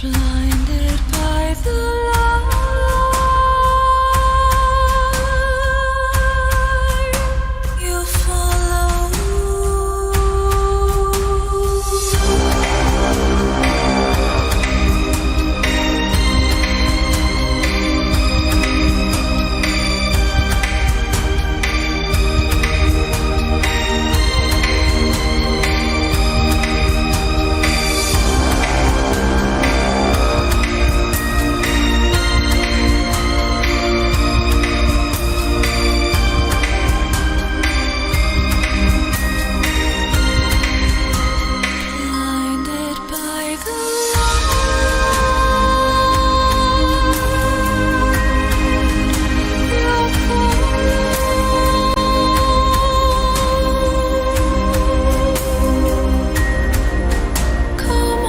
blinded by the light. You follow. Blinded by the come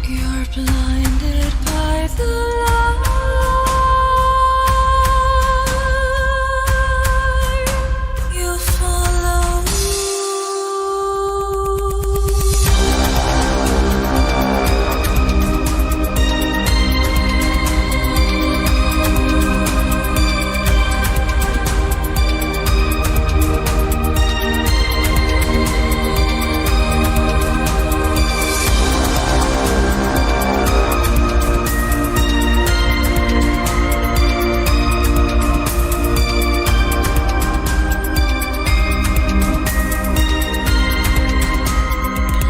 You're blinded by the light. You follow.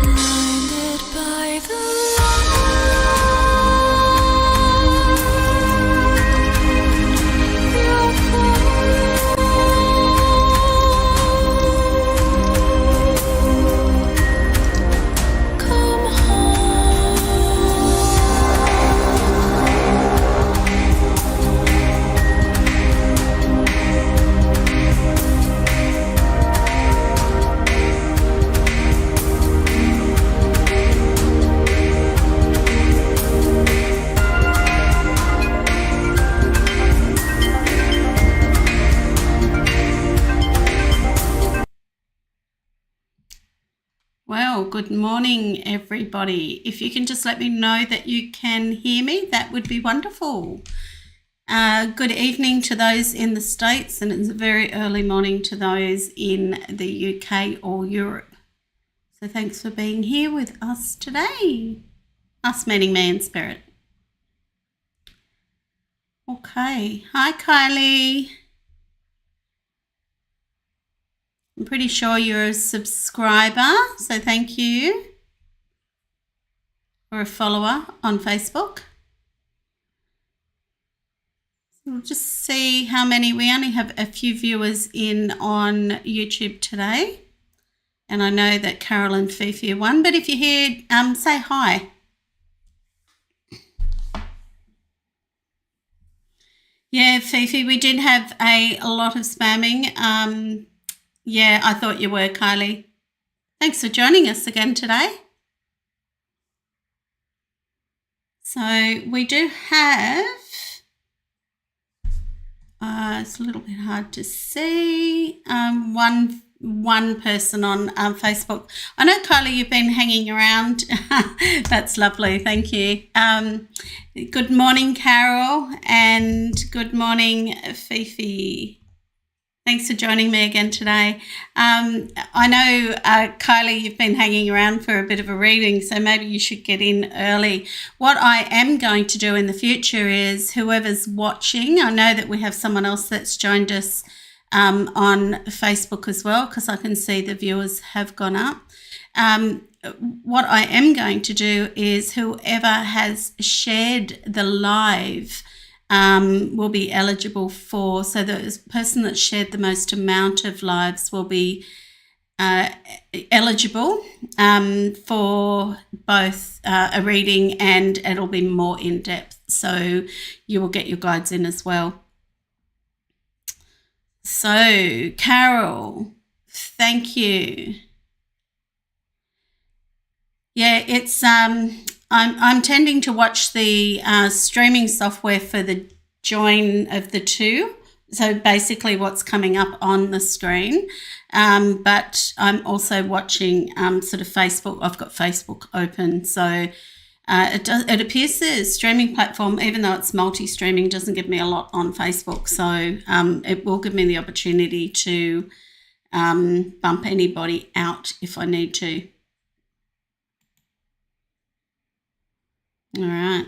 Blinded by the light. Come Well, good morning, everybody. If you can just let me know that you can hear me, that would be wonderful. Good evening to those in the States, and it's a very early morning to those in the UK or Europe. So thanks for being here with us today. Us meaning me and Spirit. Okay. Hi, Kylie. I'm pretty sure you're a subscriber, so thank you. Or a follower on Facebook. So we'll just see how many. We only have a few viewers in on YouTube today. And I know that Carol and Fifi are one, but if you're here, say hi. Yeah, Fifi, we did have a lot of spamming. Yeah, I thought you were, Kylie. Thanks for joining us again today. So we do have It's a little bit hard to see. One person on Facebook. I know, Kylie, you've been hanging around. That's lovely. Thank you. Good morning, Carol, and good morning, Fifi. Thanks for joining me again today. I know, Kylie, you've been hanging around for a bit of a reading, so maybe you should get in early. What I am going to do in the future is whoever's watching, I know that we have someone else that's joined us on Facebook as well, because I can see the viewers have gone up. What I am going to do is whoever has shared the live will be eligible for, so the person that shared the most amount of lives will be eligible for both a reading, and it'll be more in depth, so you will get your guides in as well. So, Carol, thank you. Yeah, it's I'm tending to watch the streaming software for the join of the two. So basically what's coming up on the screen. But I'm also watching sort of Facebook. I've got Facebook open. So it appears the streaming platform, even though it's multi-streaming, doesn't give me a lot on Facebook. So it will give me the opportunity to bump anybody out if I need to. All right.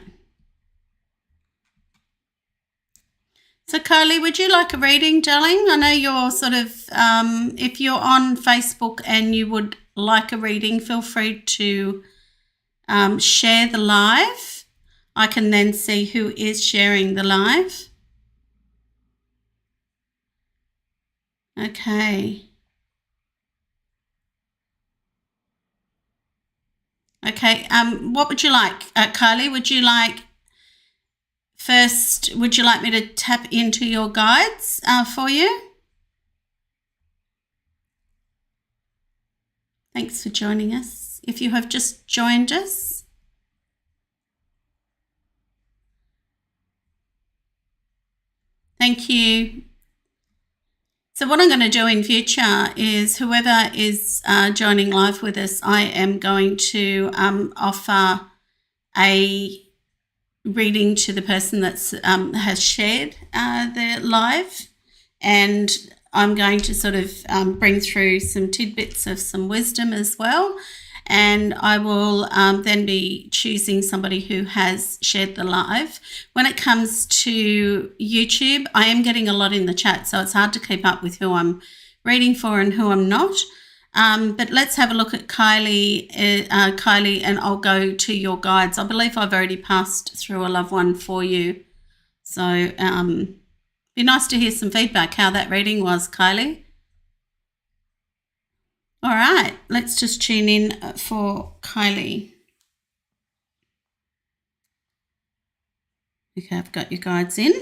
So, Kylie, would you like a reading, darling? I know you're sort of, if you're on Facebook and you would like a reading, feel free to share the live. I can then see who is sharing the live. Okay. Okay, what would you like, Kylie? Would you like me to tap into your guides for you? Thanks for joining us. If you have just joined us. Thank you. So what I'm going to do in future is whoever is joining live with us, I am going to offer a reading to the person that's has shared the live, and I'm going to sort of bring through some tidbits of some wisdom as well. And I will then be choosing somebody who has shared the live. When it comes to YouTube, I am getting a lot in the chat, so it's hard to keep up with who I'm reading for and who I'm not. But let's have a look at Kylie, and I'll go to your guides. I believe I've already passed through a loved one for you. So be nice to hear some feedback how that reading was, Kylie. All right, let's just tune in for Kylie. Okay, I've got your guides in.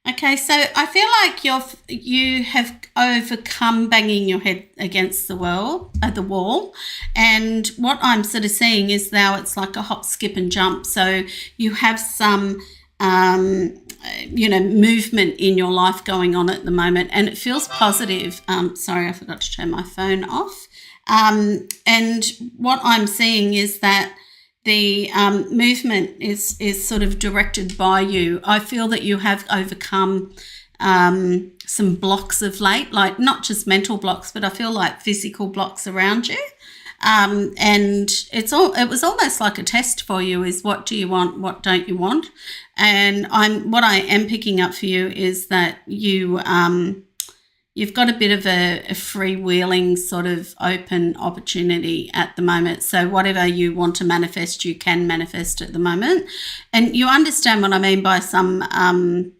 Okay, so I feel like you have overcome banging your head against the wall, and what I'm sort of seeing is now it's like a hop, skip and jump. So you have some movement in your life going on at the moment, and it feels positive. Sorry, I forgot to turn my phone off. And what I'm seeing is that the movement is sort of directed by you. I feel that you have overcome some blocks of late, like not just mental blocks, but I feel like physical blocks around you. And it was almost like a test for you, is what do you want, what don't you want? And what I am picking up for you is that you've got a bit of a freewheeling sort of open opportunity at the moment. So whatever you want to manifest, you can manifest at the moment. And you understand what I mean by some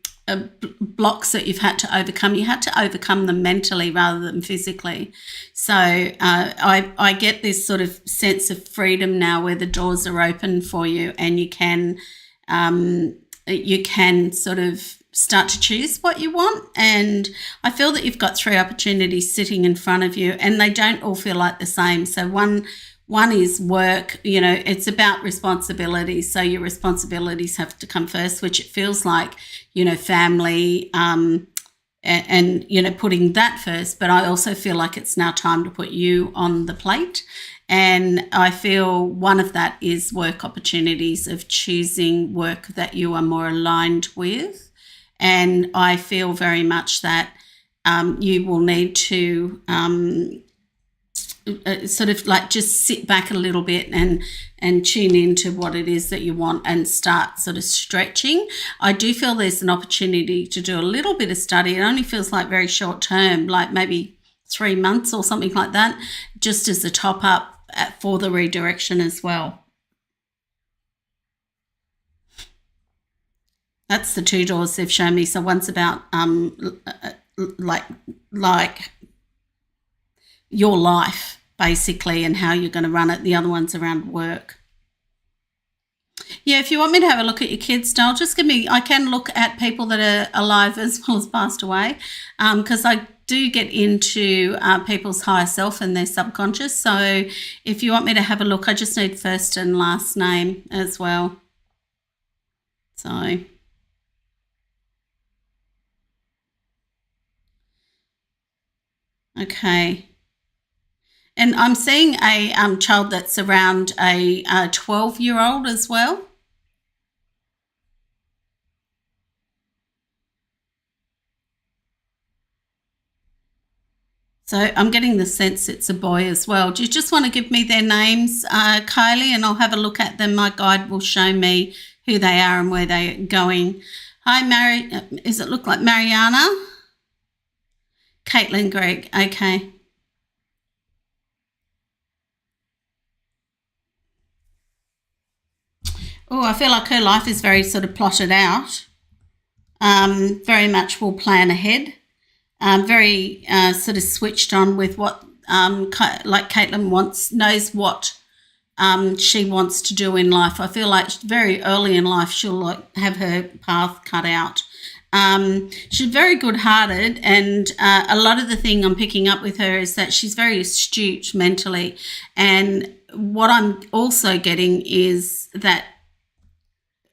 blocks that you've had to overcome. You had to overcome them mentally rather than physically. So I get this sort of sense of freedom now where the doors are open for you, and you can sort of start to choose what you want. And I feel that you've got 3 opportunities sitting in front of you, and they don't all feel like the same. So one One is work, it's about responsibilities. So your responsibilities have to come first, which it feels like, family, and putting that first. But I also feel like it's now time to put you on the plate. And I feel one of that is work opportunities, of choosing work that you are more aligned with. And I feel very much that you will need to sort of like just sit back a little bit and tune into what it is that you want and start sort of stretching. I do feel there's an opportunity to do a little bit of study. It only feels like very short term, like maybe 3 months or something like that, just as a top up for the redirection as well. That's the 2 doors they've shown me. So one's about like your life, basically, and how you're going to run it. The other one's around work. Yeah, if you want me to have a look at your kids, Dale, just I can look at people that are alive as well as passed away, because I do get into people's higher self and their subconscious. So if you want me to have a look, I just need first and last name as well. So okay. And I'm seeing a child that's around a 12-year-old as well. So I'm getting the sense it's a boy as well. Do you just want to give me their names, Kylie, and I'll have a look at them. My guide will show me who they are and where they're going. Hi, does it look like Mariana? Caitlin Gregg, okay. Oh, I feel like her life is very sort of plotted out. Very much will plan ahead. Very sort of switched on with what, like Caitlin knows what she wants to do in life. I feel like very early in life she'll have her path cut out. She's very good-hearted, and a lot of the thing I'm picking up with her is that she's very astute mentally. And what I'm also getting is that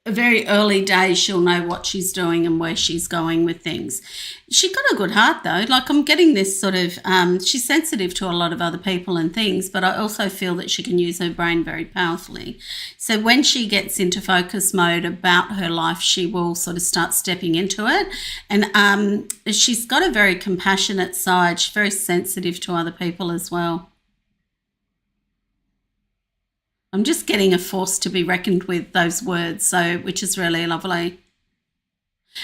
very early days she'll know what she's doing and where she's going with things. She's got a good heart though. Like I'm getting this sort of, she's sensitive to a lot of other people and things, but I also feel that she can use her brain very powerfully. So when she gets into focus mode about her life, she will sort of start stepping into it. And she's got a very compassionate side. She's very sensitive to other people as well. I'm just getting a force to be reckoned with, those words, so which is really lovely.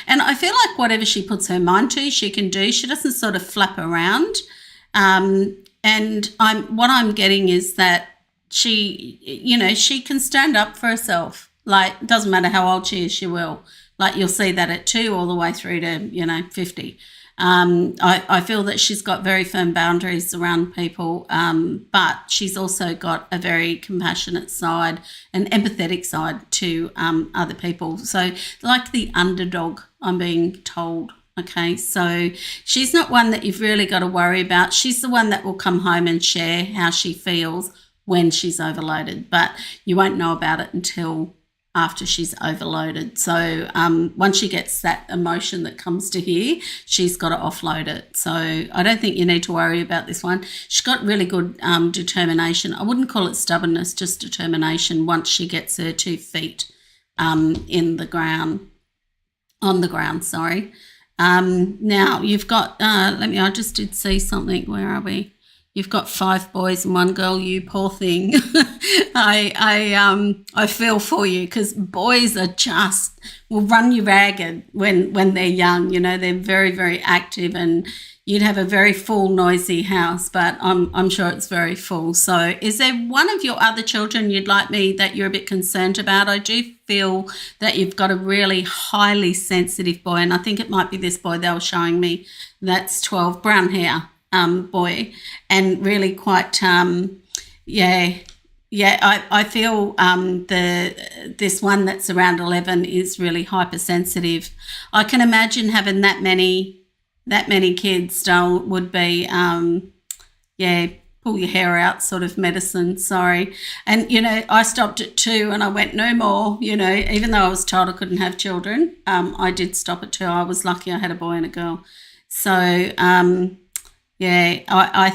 And I feel like whatever she puts her mind to, she can do. She doesn't sort of flap around. And what I'm getting is that she can stand up for herself. Like, it doesn't matter how old she is, she will. Like, you'll see that at 2 all the way through to, 50. I feel that she's got very firm boundaries around people, but she's also got a very compassionate side, an empathetic side to other people. So like the underdog, I'm being told. Okay, so she's not one that you've really got to worry about. She's the one that will come home and share how she feels when she's overloaded, but you won't know about it until after she's overloaded. So once she gets that emotion that comes to here, she's got to offload it. So I don't think you need to worry about this one. She's got really good determination. I wouldn't call it stubbornness, just determination once she gets her 2 feet on the ground. Now you've got, I just did see something. Where are we? You've got 5 boys and 1 girl, you poor thing. I feel for you, because boys are will run you ragged when they're young. They're very, very active, and you'd have a very full, noisy house, but I'm sure it's very full. So is there one of your other children that you're a bit concerned about? I do feel that you've got a really highly sensitive boy, and I think it might be this boy they were showing me. That's 12, brown hair. Boy, and really quite I feel this one that's around 11 is really hypersensitive. I can imagine having that many kids would be pull your hair out sort of medicine, sorry. And, I stopped at 2 and I went no more, even though I was told I couldn't have children. I did stop at 2. I was lucky I had a boy and a girl. So, I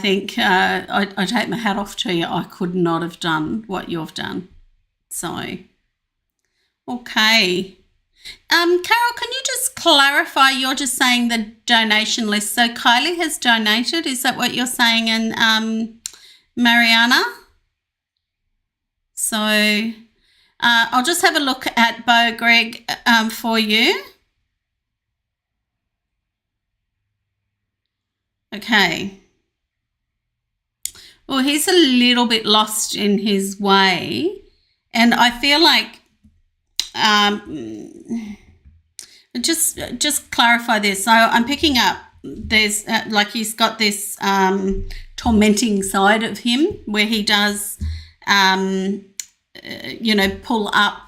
think I take my hat off to you. I could not have done what you've done. So, okay. Carol, can you just clarify? You're just saying the donation list. So Kylie has donated. Is that what you're saying? And Mariana? So I'll just have a look at Bo Greg for you. Okay. Well, he's a little bit lost in his way. And I feel like just clarify this. So I'm picking up there's he's got this tormenting side of him where he does pull up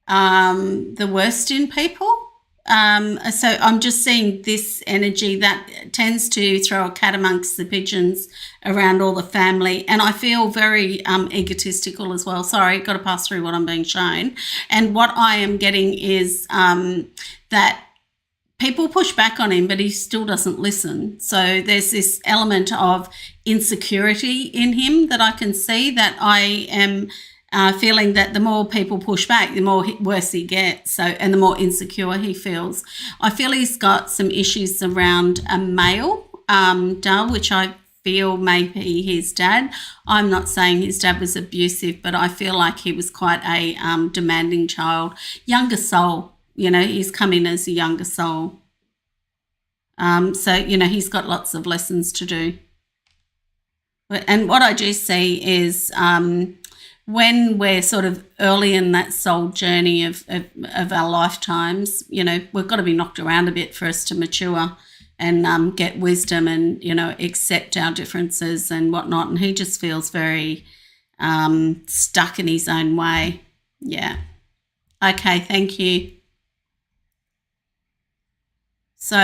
the worst in people. So I'm just seeing this energy that tends to throw a cat amongst the pigeons around all the family. And I feel very egotistical as well. Sorry, got to pass through what I'm being shown. And what I am getting is that people push back on him, but he still doesn't listen. So there's this element of insecurity in him that I can see, that I am feeling that the more people push back, the more worse he gets. So, and the more insecure he feels. I feel he's got some issues around a male, Dal, which I feel may be his dad. I'm not saying his dad was abusive, but I feel like he was quite a demanding child, younger soul. He's come in as a younger soul. So, he's got lots of lessons to do. And what I do see is when we're sort of early in that soul journey of our lifetimes, we've got to be knocked around a bit for us to mature and get wisdom and, accept our differences and whatnot. And he just feels very stuck in his own way. Yeah. Okay, thank you. So,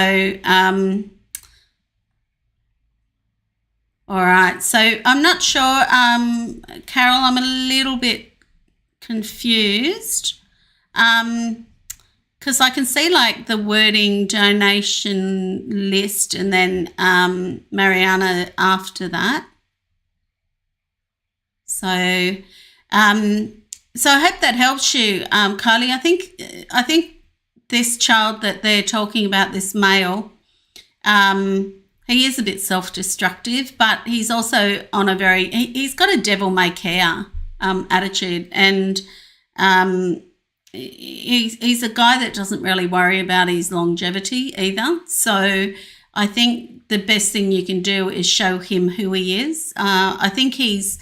all right. So I'm not sure, Carol, I'm a little bit confused because I can see like the wording donation list and then Mariana after that. So I hope that helps you, Kylie. I think this child that they're talking about, this male, he is a bit self-destructive, but he's also on he's got a devil-may-care attitude, and he's a guy that doesn't really worry about his longevity either. So I think the best thing you can do is show him who he is. I think he's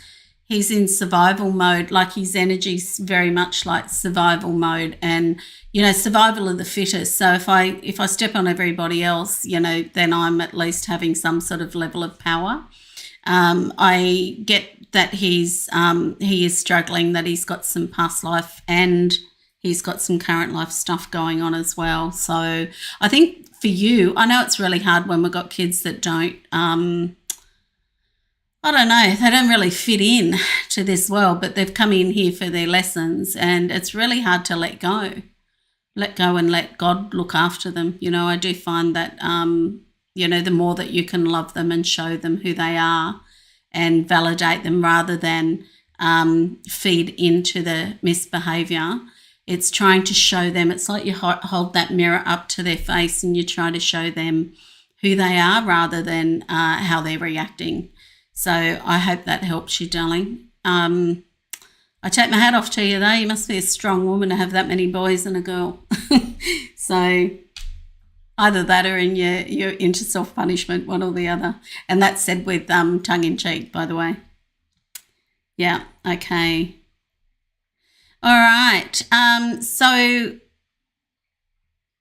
in survival mode, like his energy's very much like survival mode and, survival of the fittest. So if I step on everybody else, then I'm at least having some sort of level of power. I get that he is struggling, that he's got some past life and he's got some current life stuff going on as well. So I think for you, I know it's really hard when we've got kids that don't, I don't know, they don't really fit in to this world, but they've come in here for their lessons and it's really hard to let go and let God look after them. I do find that, the more that you can love them and show them who they are and validate them rather than feed into the misbehaviour, it's trying to show them. It's like you hold that mirror up to their face and you try to show them who they are rather than how they're reacting. So I hope that helps you, darling. I take my hat off to you, though. You must be a strong woman to have that many boys and a girl. So either that or you're into self-punishment, one or the other. And that's said with tongue-in-cheek, by the way. Yeah, okay. All right. So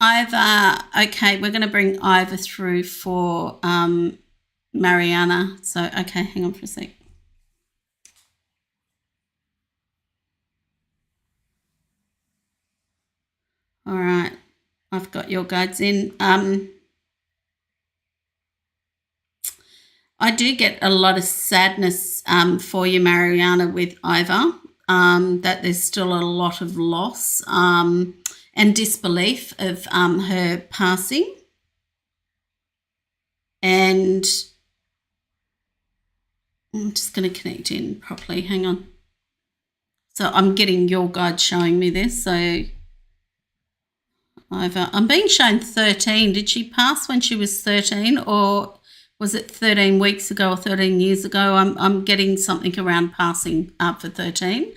Ivor, okay, we're going to bring Ivor through for Mariana. So, okay, hang on for a sec. All right, I've got your guides in. I do get a lot of sadness for you, Mariana, with Iva, that there's still a lot of loss and disbelief of her passing. And I'm just going to connect in properly. Hang on. So I'm getting your guide showing me this. So I'm being shown 13. Did she pass when she was 13, or was it 13 weeks ago or 13 years ago? I'm getting something around passing for 13.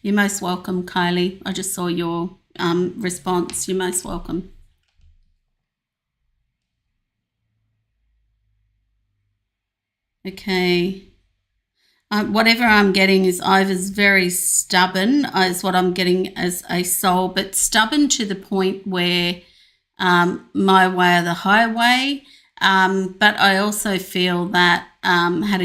You're most welcome, Kylie. I just saw your response. You're most welcome. Okay. Whatever I'm getting is Iva's very stubborn, is what I'm getting as a soul, but stubborn to the point where my way or the highway. But I also feel that had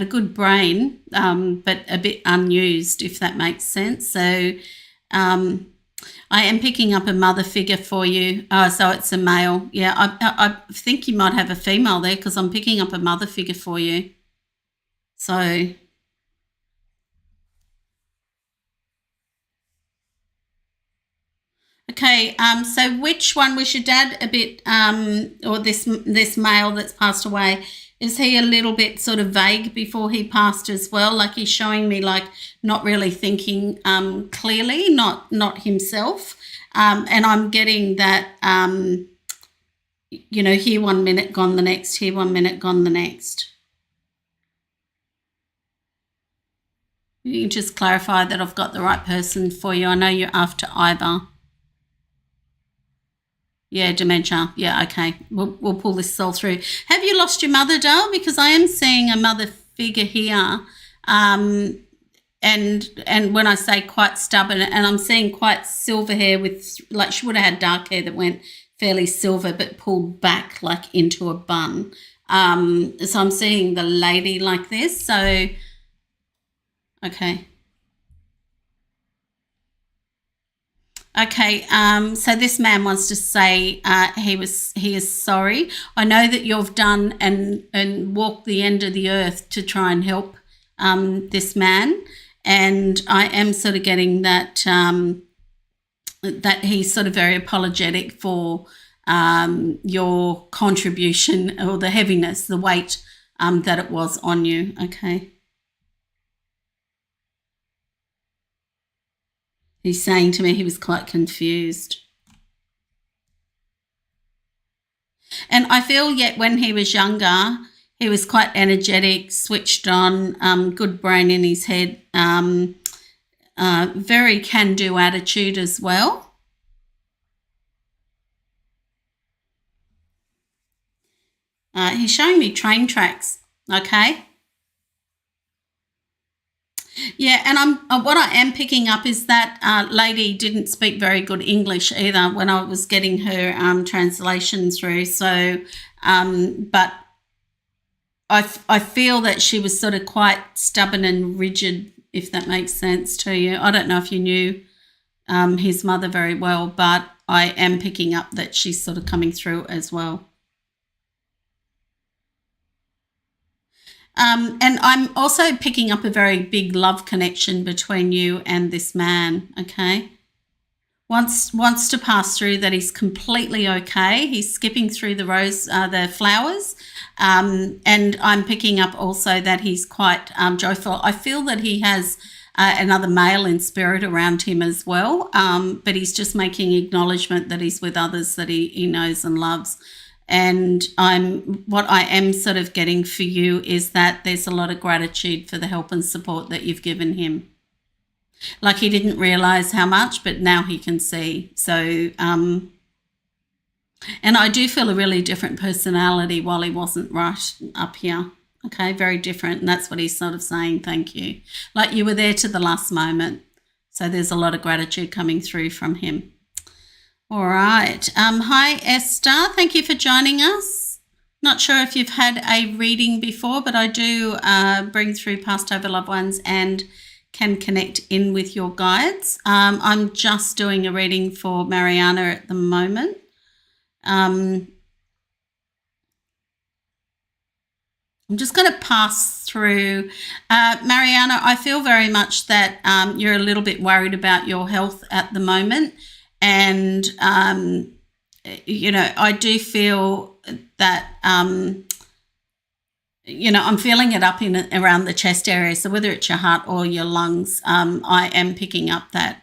a good brain, but a bit unused, if that makes sense. So I am picking up a mother figure for you. So it's a male. Yeah, I think you might have a female there because I'm picking up a mother figure for you. So okay, so which one was your dad a bit, or this male that's passed away? Is he a little bit sort of vague before he passed as well? Like he's showing me like not really thinking clearly, not himself. And I'm getting that, here 1 minute, gone the next, here 1 minute, gone the next. You can just clarify that I've got the right person for you. I know you're after Iva. Yeah, dementia. Yeah, okay. We'll pull this soul through. Have you lost your mother, Dale? Because I am seeing a mother figure here. And when I say quite stubborn, and I'm seeing quite silver hair with, like she would have had dark hair that went fairly silver but pulled back like into a bun. So I'm seeing the lady like this. So, okay. Okay, so this man wants to say he is sorry. I know that you've done and walked the end of the earth to try and help this man, and I am sort of getting that that he's sort of very apologetic for your contribution or the heaviness, the weight that it was on you. Okay. He's saying to me he was quite confused. And I feel yet when he was younger, he was quite energetic, switched on, good brain in his head, very can-do attitude as well. He's showing me train tracks, okay? Yeah, and what I am picking up is that lady didn't speak very good English either when I was getting her translation through. So, but I feel that she was sort of quite stubborn and rigid, if that makes sense to you. I don't know if you knew his mother very well, but I am picking up that she's sort of coming through as well. And I'm also picking up a very big love connection between you and this man, okay? Wants to pass through that he's completely okay. He's skipping through the flowers. And I'm picking up also that he's quite joyful. I feel that he has another male in spirit around him as well, but he's just making acknowledgement that he's with others that he knows and loves. And what I am sort of getting for you is that there's a lot of gratitude for the help and support that you've given him. Like he didn't realise how much, but now he can see. So, and I do feel a really different personality while he wasn't right up here. Okay, very different. And that's what he's sort of saying, thank you. Like you were there to the last moment. So there's a lot of gratitude coming through from him. All right. Hi, Esther. Thank you for joining us. Not sure if you've had a reading before, but I do bring through past over loved ones and can connect in with your guides. I'm just doing a reading for Mariana at the moment. I'm just going to pass through. Mariana, I feel very much that you're a little bit worried about your health at the moment. And, I do feel that, I'm feeling it up around the chest area. So whether it's your heart or your lungs, I am picking up that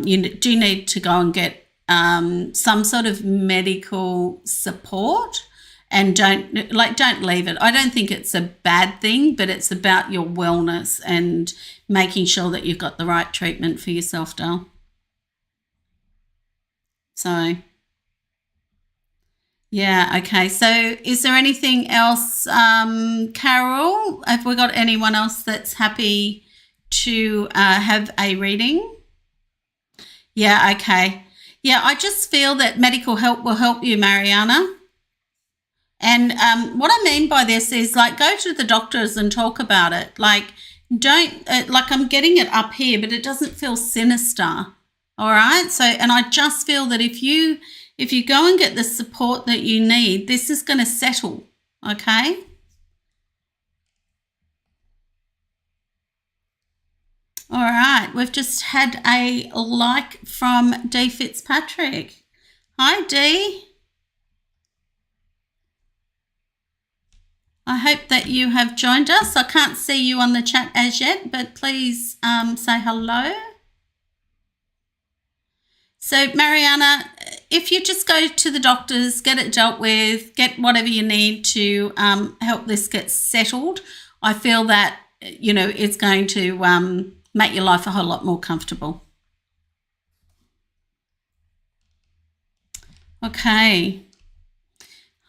you do need to go and get some sort of medical support. And don't leave it. I don't think it's a bad thing, but it's about your wellness and making sure that you've got the right treatment for yourself, doll. So, yeah, okay. So is there anything else, Carol? Have we got anyone else that's happy to have a reading? Yeah, okay. Yeah, I just feel that medical help will help you, Mariana. And what I mean by this is, like, go to the doctors and talk about it. Like, don't, I'm getting it up here, but it doesn't feel sinister. All right. So, and I just feel that if you go and get the support that you need, this is going to settle. Okay. All right. We've just had a like from Dee Fitzpatrick. Hi, Dee. I hope that you have joined us. I can't see you on the chat as yet, but please say hello. So, Mariana, if you just go to the doctors, get it dealt with, get whatever you need to help this get settled, I feel that, it's going to make your life a whole lot more comfortable. Okay.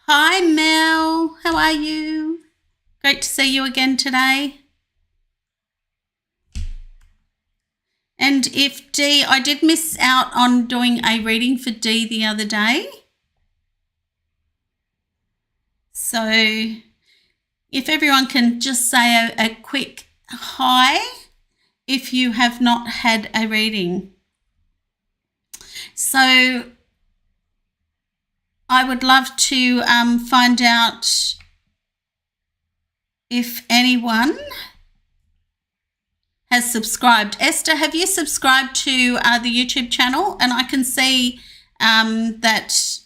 Hi, Mel. How are you? Great to see you again today. And if Dee, I did miss out on doing a reading for Dee the other day. So if everyone can just say a quick hi if you have not had a reading. So I would love to find out if anyone has subscribed. Esther, have you subscribed to the YouTube channel? And I can see that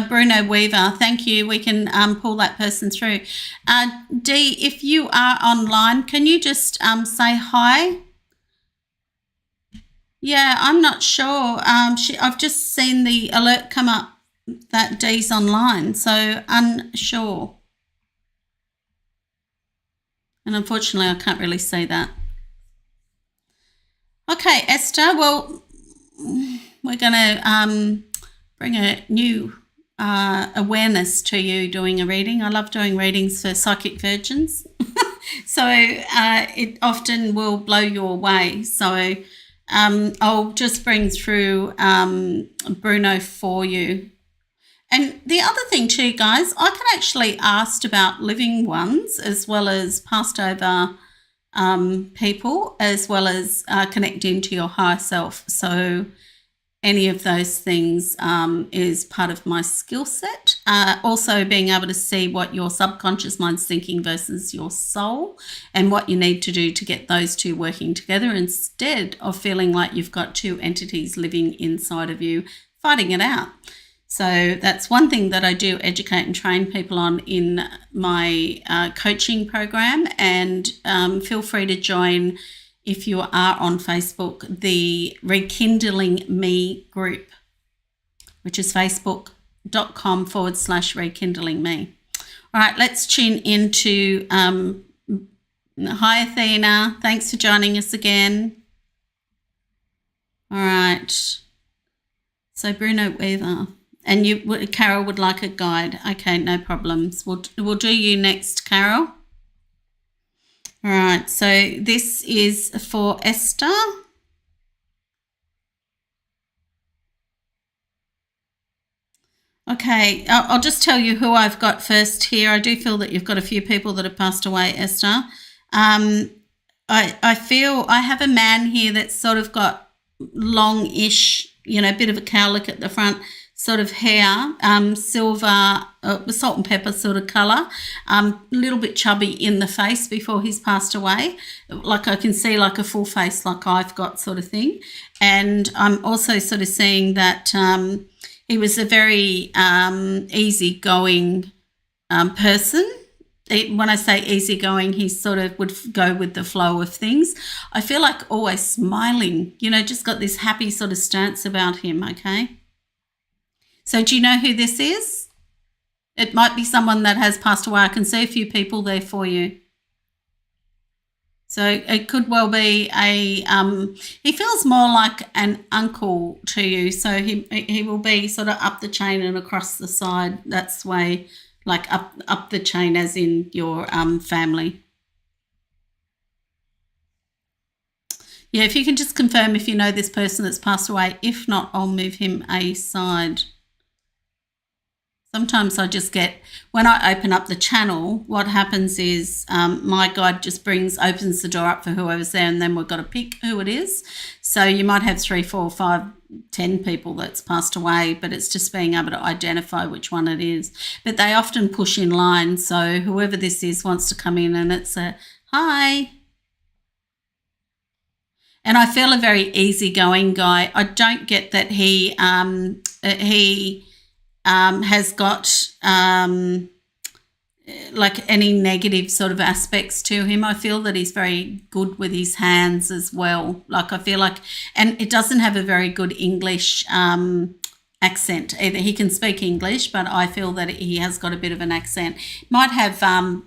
Bruno Weaver, thank you. We can pull that person through. Dee, if you are online, can you just say hi? Yeah, I'm not sure. I've just seen the alert come up that Dee's online, so unsure. And unfortunately, I can't really see that. Okay, Esther, well, we're going to bring a new awareness to you doing a reading. I love doing readings for psychic virgins. So it often will blow you away. So I'll just bring through Bruno for you. And the other thing too, guys, I can actually ask about living ones as well as passed over people, as well as connecting to your higher self. So any of those things is part of my skill set. Also being able to see what your subconscious mind's thinking versus your soul and what you need to do to get those two working together instead of feeling like you've got two entities living inside of you fighting it out. So that's one thing that I do educate and train people on in my coaching program. And feel free to join, if you are on Facebook, the Rekindling Me group, which is facebook.com/rekindling me. All right, let's tune into, hi Athena, thanks for joining us again. All right, so Bruno Weaver. And Carol would like a guide. Okay, no problems. We'll do you next, Carol. All right, so this is for Esther. Okay, I'll just tell you who I've got first here. I do feel that you've got a few people that have passed away, Esther. I feel I have a man here that's sort of got long-ish, a bit of a cowlick at the front, sort of hair, silver, salt and pepper sort of colour, a little bit chubby in the face before he's passed away. Like I can see like a full face like I've got sort of thing. And I'm also sort of seeing that he was a very easygoing person. When I say easygoing, he sort of would go with the flow of things. I feel like always smiling, just got this happy sort of stance about him, okay? So do you know who this is? It might be someone that has passed away. I can see a few people there for you. So it could well be he feels more like an uncle to you. So he will be sort of up the chain and across the side. That's the way, like up the chain as in your family. Yeah, if you can just confirm if you know this person that's passed away. If not, I'll move him aside. Sometimes I just get, when I open up the channel, what happens is my guide just opens the door up for whoever's there, and then we've got to pick who it is. So you might have 3, 4, 5, 10 people that's passed away, but it's just being able to identify which one it is. But they often push in line, so whoever this is wants to come in and it's a hi. And I feel a very easygoing guy. I don't get that he has got like any negative sort of aspects to him. I feel that he's very good with his hands as well. Like I feel like, and it doesn't have a very good English accent either. He can speak English, but I feel that he has got a bit of an accent. Might have, I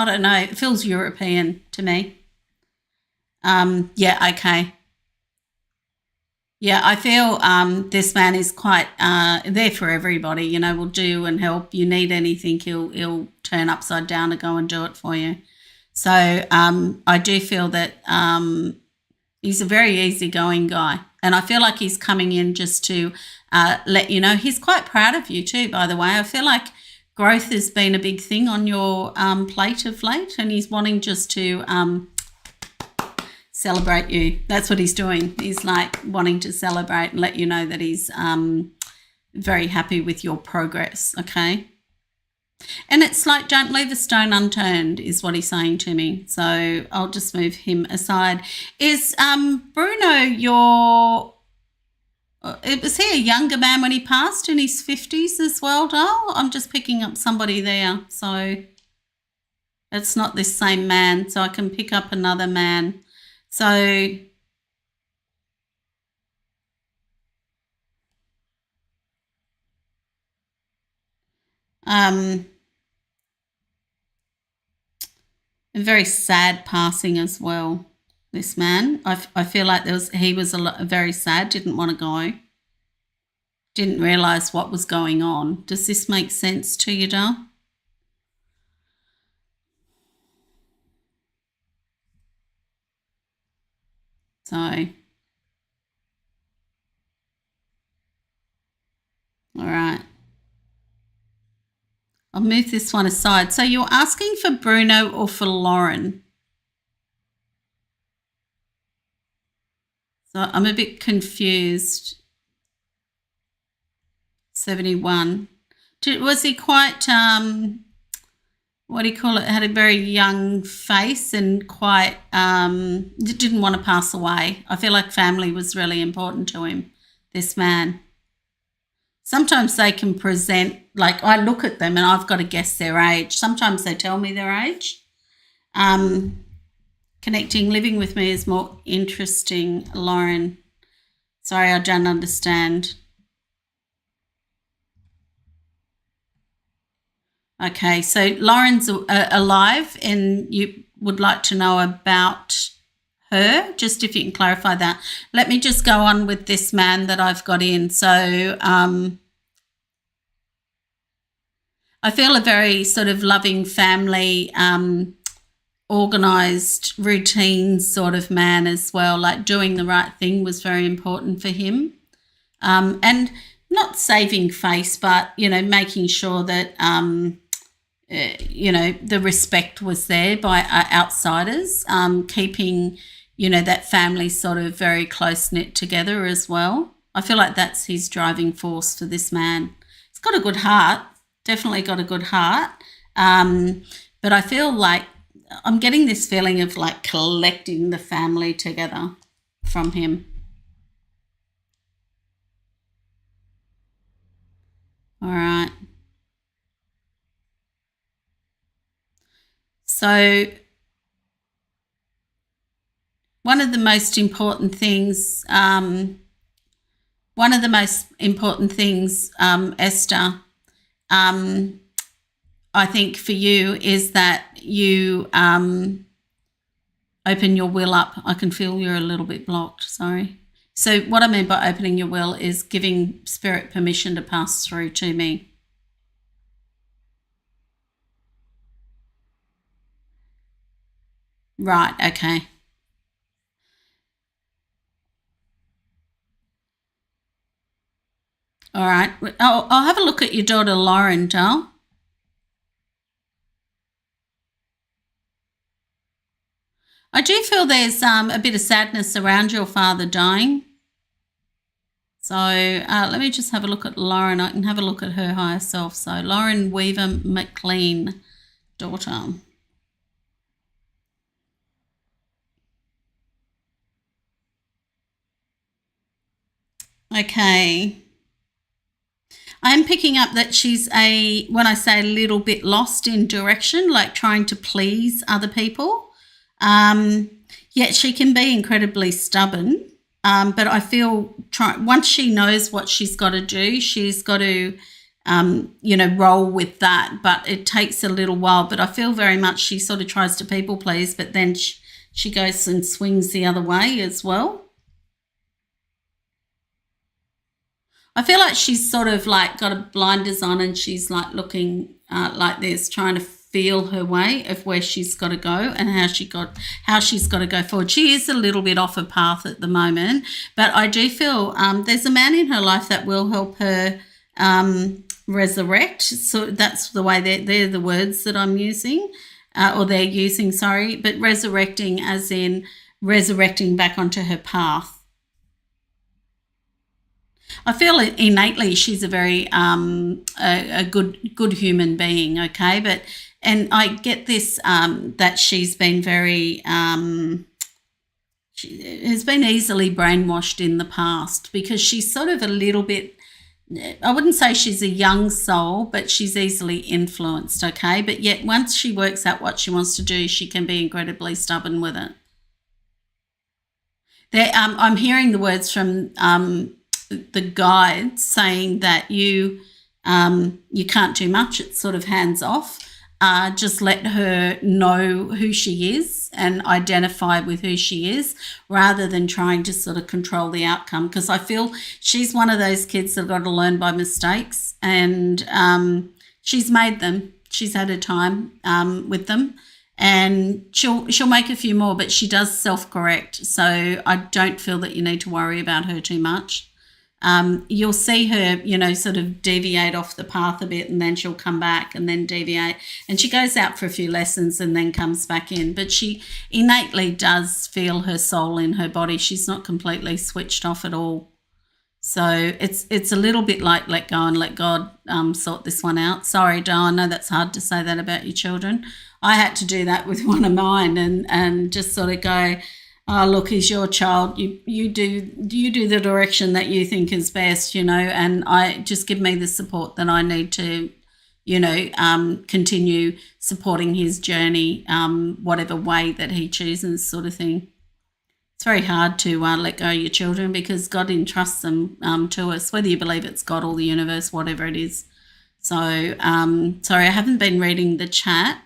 don't know, it feels European to me. Yeah, okay. Yeah, I feel this man is quite there for everybody, will do and help. You need anything, he'll turn upside down to go and do it for you. So I do feel that he's a very easygoing guy. And I feel like he's coming in just to let you know. He's quite proud of you too, by the way. I feel like growth has been a big thing on your plate of late, and he's wanting just to celebrate you. That's what he's doing. He's like wanting to celebrate and let you know that he's very happy with your progress, okay? And it's like, don't leave a stone unturned is what he's saying to me. So I'll just move him aside. Is Bruno was he a younger man when he passed, in his 50s as well, doll? I'm just picking up somebody there. So it's not this same man. So I can pick up another man. So a very sad passing as well, this man. I feel like he was very sad, didn't want to go, didn't realise what was going on. Does this make sense to you, doll? So, all right. I'll move this one aside. So you're asking for Bruno or for Lauren? So I'm a bit confused. 71. Was he quite, what do you call it, had a very young face and quite, didn't want to pass away? I feel like family was really important to him, this man. Sometimes they can present, like I look at them and I've got to guess their age. Sometimes they tell me their age. Connecting, living with me is more interesting, Lauren. Sorry, I don't understand. Okay, so Lauren's alive and you would like to know about her, just if you can clarify that. Let me just go on with this man that I've got in. So I feel a very sort of loving family, organised routine sort of man as well, like doing the right thing was very important for him. And not saving face, but, making sure that, the respect was there by outsiders, keeping, that family sort of very close-knit together as well. I feel like that's his driving force for this man. He's got a good heart, definitely got a good heart. But I feel like I'm getting this feeling of like collecting the family together from him. All right. So one of the most important things, Esther, I think for you is that you open your will up. I can feel you're a little bit blocked, sorry. So what I mean by opening your will is giving spirit permission to pass through to me. Right, okay. All right. I'll have a look at your daughter, Lauren, Dal. I do feel there's a bit of sadness around your father dying. So let me just have a look at Lauren. I can have a look at her higher self. So Lauren Weaver McLean, daughter. Okay. I'm picking up that she's when I say a little bit lost in direction, like trying to please other people. Yet she can be incredibly stubborn. But I feel once she knows what she's got to do, she's got to, roll with that. But it takes a little while. But I feel very much she sort of tries to people please, but then she goes and swings the other way as well. I feel like she's sort of like got a blinders on and she's like looking like this, trying to feel her way of where she's got to go and how she's got to go forward. She is a little bit off her path at the moment, but I do feel there's a man in her life that will help her resurrect. So that's the way they're the words that I'm using, or they're using, sorry, but resurrecting as in resurrecting back onto her path. I feel innately she's a very a good human being, okay? And I get this that she's been very she has been easily brainwashed in the past because she's sort of a little bit, I wouldn't say she's a young soul, but she's easily influenced, okay? But yet once she works out what she wants to do, she can be incredibly stubborn with it. I'm hearing the words from the guide saying that you can't do much. It's sort of hands off. Just let her know who she is and identify with who she is rather than trying to sort of control the outcome, because I feel she's one of those kids that got to learn by mistakes, and she's made them. She's had her time with them, and she'll make a few more, but she does self-correct. So I don't feel that you need to worry about her too much. You'll see her, sort of deviate off the path a bit, and then she'll come back and then deviate. And she goes out for a few lessons and then comes back in. But she innately does feel her soul in her body. She's not completely switched off at all. So it's a little bit like let go and let God sort this one out. Sorry, Joe, I know that's hard to say that about your children. I had to do that with one of mine and just sort of go, oh, look, he's your child. You do the direction that you think is best, and I just give me the support that I need to, continue supporting his journey, whatever way that he chooses, sort of thing. It's very hard to let go of your children because God entrusts them to us, whether you believe it's God or the universe, whatever it is. So, sorry, I haven't been reading the chat.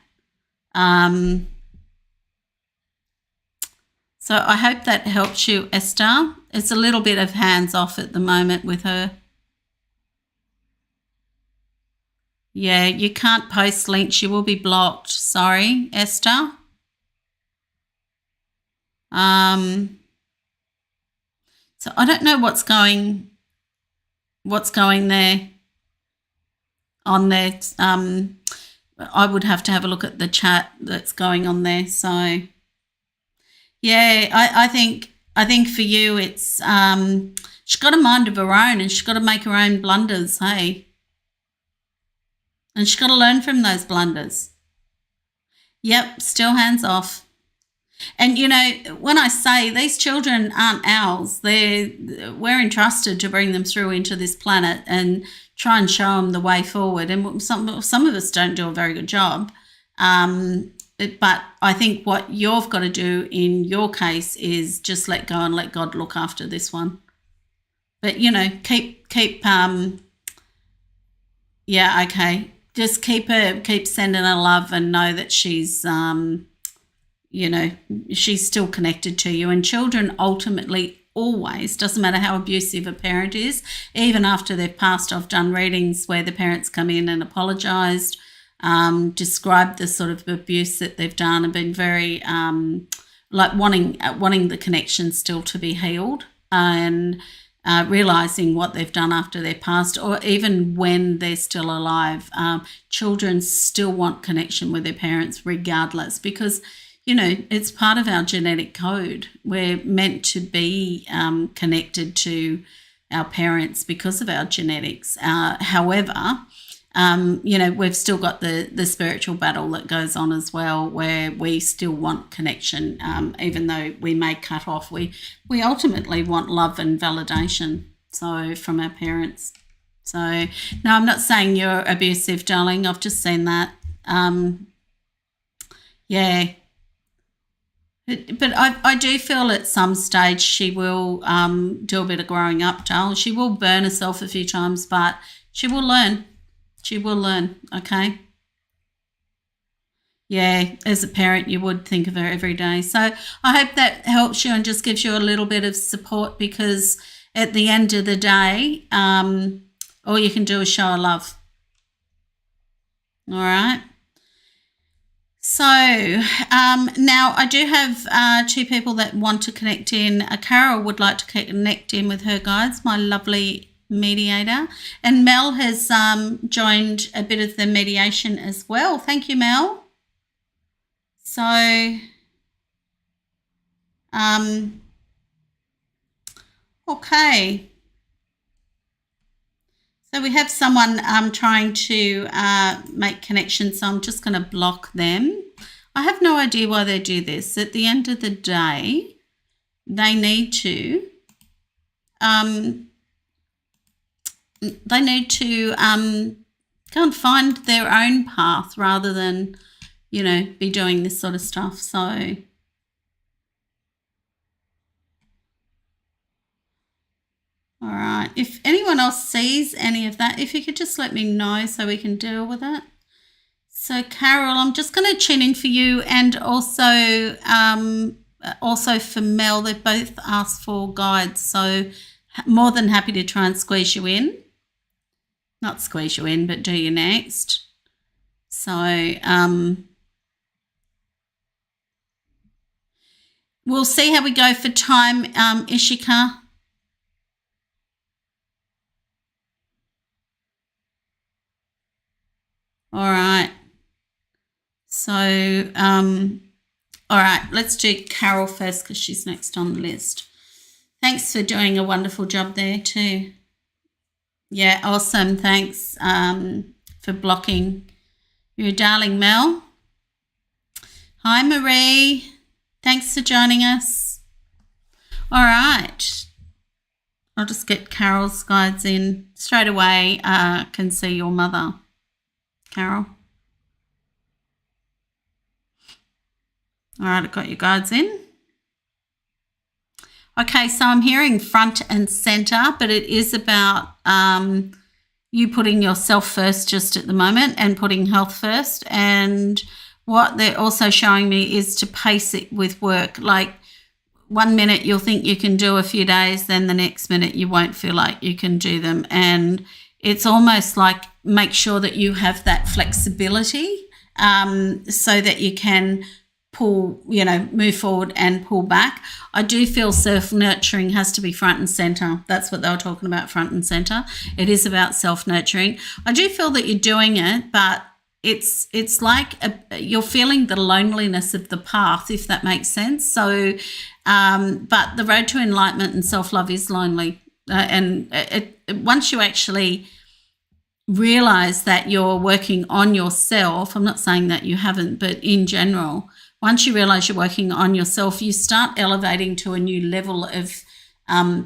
So I hope that helps you, Esther. It's a little bit of hands off at the moment with her. Yeah, you can't post links. You will be blocked. Sorry, Esther. So I don't know what's going there on there. I would have to have a look at the chat that's going on there. So yeah, I think I think for you, it's she's got a mind of her own, and she's got to make her own blunders, hey? And she's got to learn from those blunders. Yep, still hands off. And, you know, when I say these children aren't ours, we're entrusted to bring them through into this planet and try and show them the way forward. And some of us don't do a very good job. But I think what you've got to do in your case is just let go and let God look after this one. But, you know, keep just keep sending her love and know that she's, you know, she's still connected to you. And children ultimately always, doesn't matter how abusive a parent is, even after they've passed. I've done readings where the parents come in and apologised, described the sort of abuse that they've done, and been very like wanting the connection still to be healed, and realising what they've done after they're passed, or even when they're still alive. Children still want connection with their parents regardless, because, you know, it's part of our genetic code. We're meant to be connected to our parents because of our genetics. However, you know, we've still got the spiritual battle that goes on as well, where we still want connection, even though we may cut off. We ultimately want love and validation, so from our parents. So, no, I'm not saying you're abusive, darling. I've just seen that. Yeah. But I do feel at some stage she will do a bit of growing up, darling. She will burn herself a few times, but she will learn. She will learn, okay? Yeah, as a parent, you would think of her every day. So I hope that helps you and just gives you a little bit of support, because at the end of the day, all you can do is show her love. All right? So now I do have two people that want to connect in. Carol would like to connect in with her guides, my lovely mediator, and Mel has joined a bit of the mediation as well. Thank you, Mel. So okay, so we have someone trying to make connections, so I'm just going to block them. I have no idea why they do this. At the end of the day, they need to go and find their own path rather than, you know, be doing this sort of stuff. So all right, if anyone else sees any of that, if you could just let me know so we can deal with it. So Carol, I'm just going to tune in for you, and also for Mel. They've both asked for guides, so more than happy to try and squeeze you in. Not squeeze you in, but do you next. So we'll see how we go for time, Ishika. All right. So, all right, let's do Carol first because she's next on the list. Thanks for doing a wonderful job there too. Yeah, awesome. Thanks for blocking. You're a darling, Mel. Hi, Marie. Thanks for joining us. All right. I'll just get Carol's guides in straight away. Can see your mother, Carol. All right, I've got your guides in. Okay, so I'm hearing front and centre, but it is about you putting yourself first just at the moment and putting health first. And what they're also showing me is to pace it with work. Like 1 minute you'll think you can do a few days, then the next minute you won't feel like you can do them. And it's almost like make sure that you have that flexibility so that you can pull, move forward and pull back. I do feel self-nurturing has to be front and centre. That's what they were talking about, front and centre. It is about self-nurturing. I do feel that you're doing it, but it's like you're feeling the loneliness of the path, if that makes sense. So, but the road to enlightenment and self-love is lonely. And once you actually realize that you're working on yourself, I'm not saying that you haven't, but in general, once you realize you're working on yourself, you start elevating to a new level of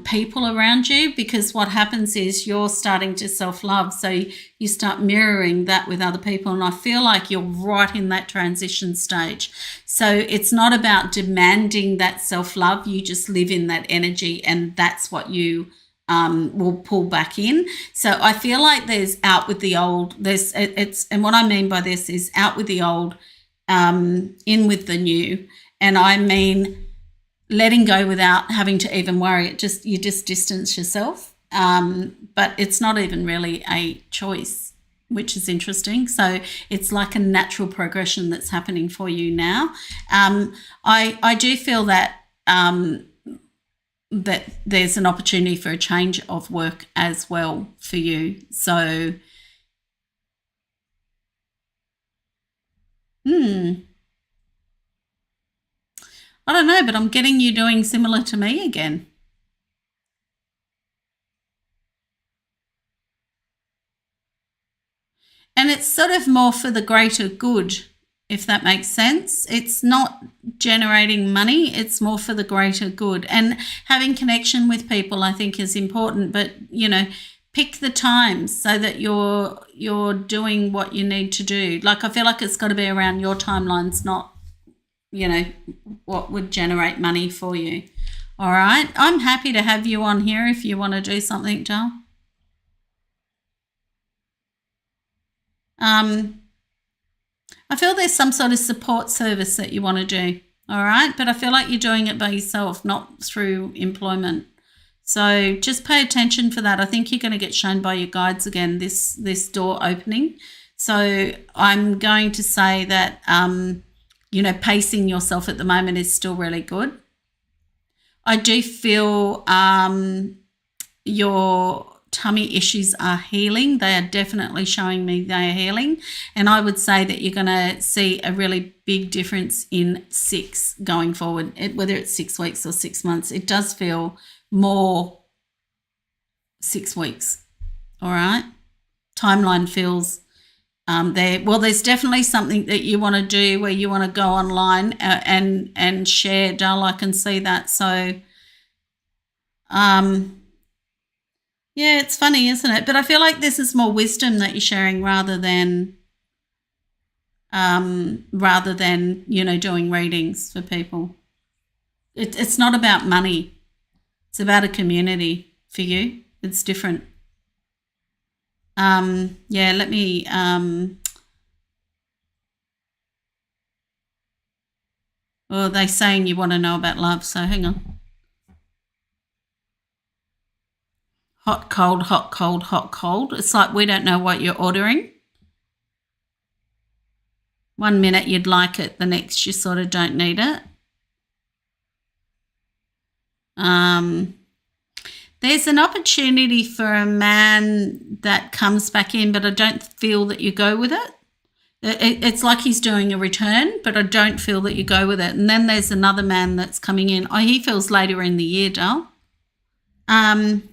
people around you, because what happens is you're starting to self-love, so you start mirroring that with other people, and I feel like you're right in that transition stage. So it's not about demanding that self-love, you just live in that energy, and that's what you will pull back in. So I feel like there's out with the old, and what I mean by this is out with the old, in with the new, and I mean letting go without having to even worry. You just distance yourself, but it's not even really a choice, which is interesting. So it's like a natural progression that's happening for you now. I do feel that that there's an opportunity for a change of work as well for you. So I don't know, but I'm getting you doing similar to me again. And it's sort of more for the greater good, if that makes sense. It's not generating money, it's more for the greater good. And having connection with people, I think, is important, but, pick the times so that you're doing what you need to do. Like, I feel like it's got to be around your timelines, not what would generate money for you. All right. I'm happy to have you on here if you want to do something, Joel. I feel there's some sort of support service that you want to do. All right. But I feel like you're doing it by yourself, not through employment. So just pay attention for that. I think you're going to get shown by your guides again, this door opening. So I'm going to say that pacing yourself at the moment is still really good. I do feel your tummy issues are healing. They are definitely showing me they are healing. And I would say that you're going to see a really big difference in 6 going forward, whether it's 6 weeks or 6 months. It does feel more 6 weeks. All right. Timeline feels there. Well, there's definitely something that you want to do where you want to go online and share, Dal. I can see that. So, yeah, it's funny, isn't it? But I feel like this is more wisdom that you're sharing rather than doing readings for people. It's not about money. It's about a community for you. It's different. Let me well, they're saying you want to know about love, so hang on. Hot, cold, hot, cold, hot, cold. It's like we don't know what you're ordering. 1 minute you'd like it, the next you sort of don't need it. There's an opportunity for a man that comes back in, but I don't feel that you go with it. It's like he's doing a return, but I don't feel that you go with it. And then there's another man that's coming in. Oh, he feels later in the year, Dal. I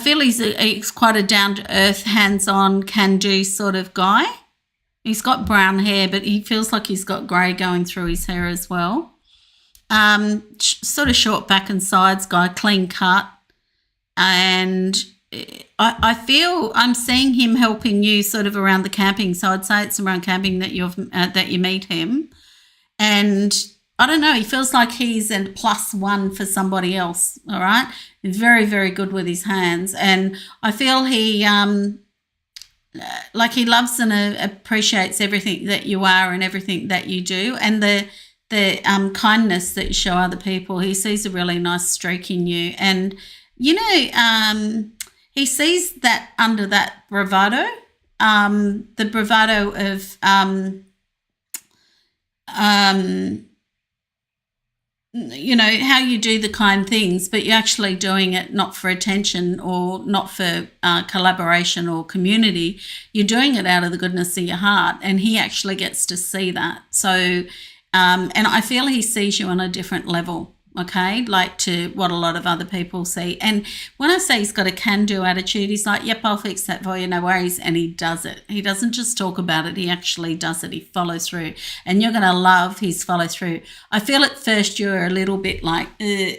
feel he's quite a down-to-earth, hands-on, can-do sort of guy. He's got brown hair, but he feels like he's got grey going through his hair as well. Sort of short back and sides guy, clean cut. And I feel I'm seeing him helping you sort of around the camping. So I'd say it's around camping that you meet him. And I don't know, he feels like he's a +1 for somebody else, all right? Very, very good with his hands. And I feel he like he loves and appreciates everything that you are and everything that you do, and the kindness that you show other people. He sees a really nice streak in you, and he sees that under that bravado, the bravado of you know, how you do the kind things, but you're actually doing it not for attention or not for collaboration or community. You're doing it out of the goodness of your heart, and he actually gets to see that. So, and I feel he sees you on a different level, okay, like to what a lot of other people see. And when I say he's got a can-do attitude, he's like, yep, I'll fix that for you, no worries, and he does it. He doesn't just talk about it, he actually does it. He follows through, and you're going to love his follow through. I feel at first you're a little bit like,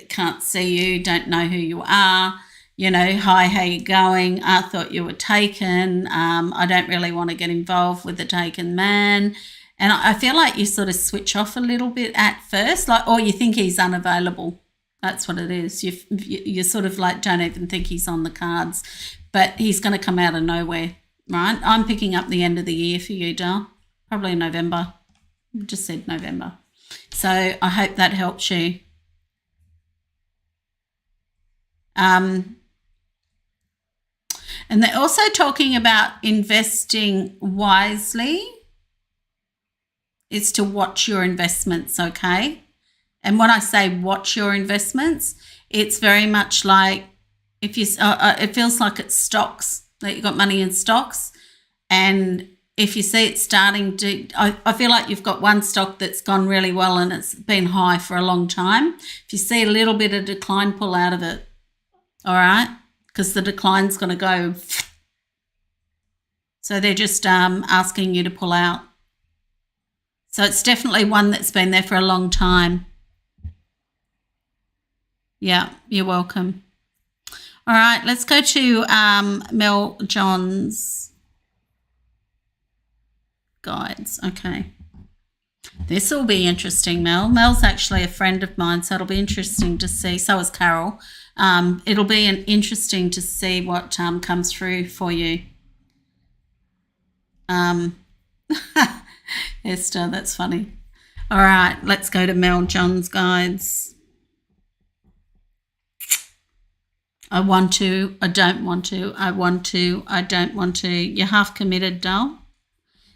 can't see you, don't know who you are, you know, hi, how you going? I thought you were taken. I don't really want to get involved with the taken man. And I feel like you sort of switch off a little bit at first, like, or you think he's unavailable. That's what it is. You sort of like don't even think he's on the cards, but he's going to come out of nowhere, right? I'm picking up the end of the year for you, Dal. Probably November. Just said November. So I hope that helps you. And they're also talking about investing wisely. It's to watch your investments, okay? And when I say watch your investments, it's very much like if you, it feels like it's stocks, that you've got money in stocks. And if you see it starting to, I feel like you've got one stock that's gone really well and it's been high for a long time. If you see a little bit of decline, pull out of it, all right? Because the decline's going to go. So they're just asking you to pull out. So it's definitely one that's been there for a long time. Yeah, you're welcome. All right, let's go to Mel John's guides. Okay. This will be interesting, Mel. Mel's actually a friend of mine, so it'll be interesting to see. So is Carol. It'll be interesting to see what comes through for you. Esther, that's funny. All right, let's go to Mel John's guides. I want to, I don't want to, I want to, I don't want to. You're half committed, doll.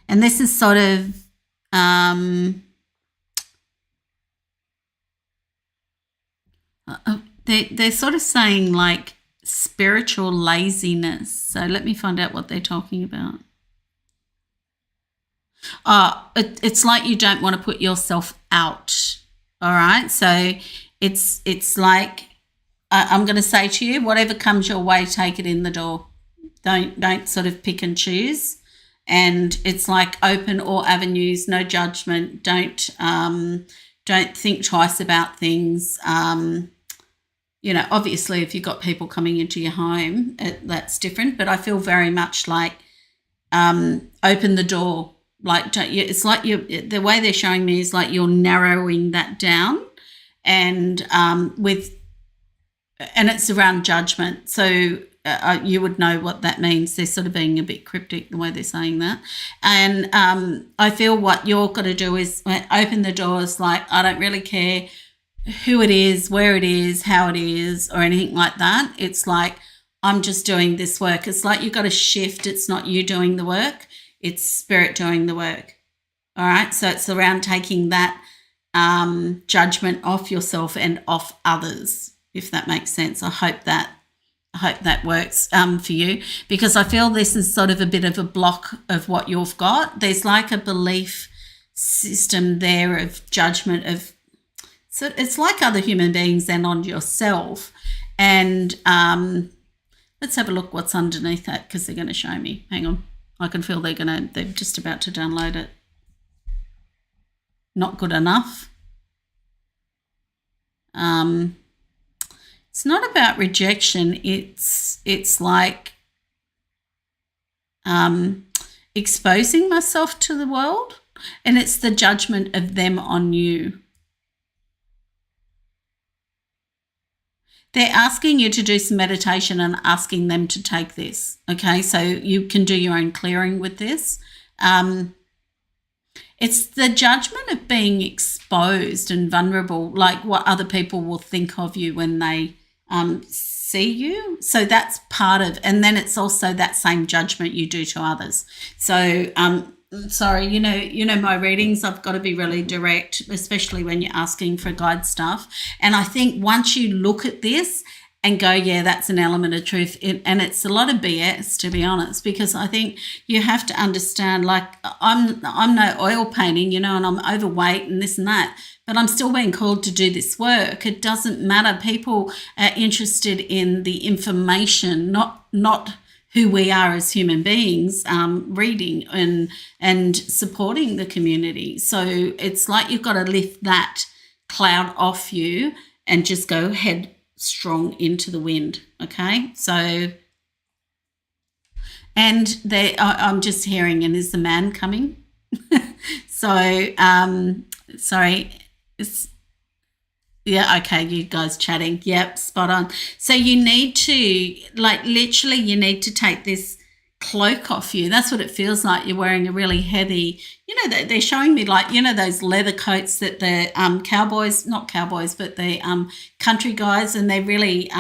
And this is sort of they're sort of saying like spiritual laziness. So let me find out what they're talking about. It's like you don't want to put yourself out, all right? So it's like I'm going to say to you, whatever comes your way, take it in the door. Don't sort of pick and choose. And it's like open all avenues, no judgment. Don't think twice about things. You know, obviously, if you've got people coming into your home, that's different. But I feel very much like open the door. Like it's like the way they're showing me is like you're narrowing that down, and it's around judgment. So you would know what that means. They're sort of being a bit cryptic the way they're saying that. And I feel what you're going to do is open the doors. Like I don't really care who it is, where it is, how it is, or anything like that. It's like I'm just doing this work. It's like you've got to shift. It's not you doing the work. It's spirit doing the work. All right. So it's around taking that judgment off yourself and off others, if that makes sense. I hope that works for you, because I feel this is sort of a bit of a block of what you've got. There's like a belief system there of judgment of, so it's like other human beings and on yourself. And let's have a look what's underneath that, because they're going to show me. Hang on. I can feel they're just about to download it. Not good enough. It's not about rejection. It's like exposing myself to the world, and it's the judgment of them on you. They're asking you to do some meditation and asking them to take this, okay? So you can do your own clearing with this. It's the judgment of being exposed and vulnerable, like what other people will think of you when they see you. So that's part of, and then it's also that same judgment you do to others. So sorry, my readings, I've got to be really direct, especially when you're asking for guide stuff. And I think once you look at this and go, yeah, that's an element of truth, and it's a lot of BS, to be honest, because I think you have to understand, like, I'm no oil painting, and I'm overweight and this and that, but I'm still being called to do this work. It doesn't matter. People are interested in the information, not who we are as human beings, reading and supporting the community. So it's like you've got to lift that cloud off you and just go head strong into the wind. Okay, so, and I'm just hearing, and is the man coming? So sorry, yeah, okay, you guys chatting. Yep, spot on. So you need to, like, literally you need to take this cloak off you. That's what it feels like. You're wearing a really heavy, they're showing me, like, those leather coats that the not cowboys, but the country guys, and they're really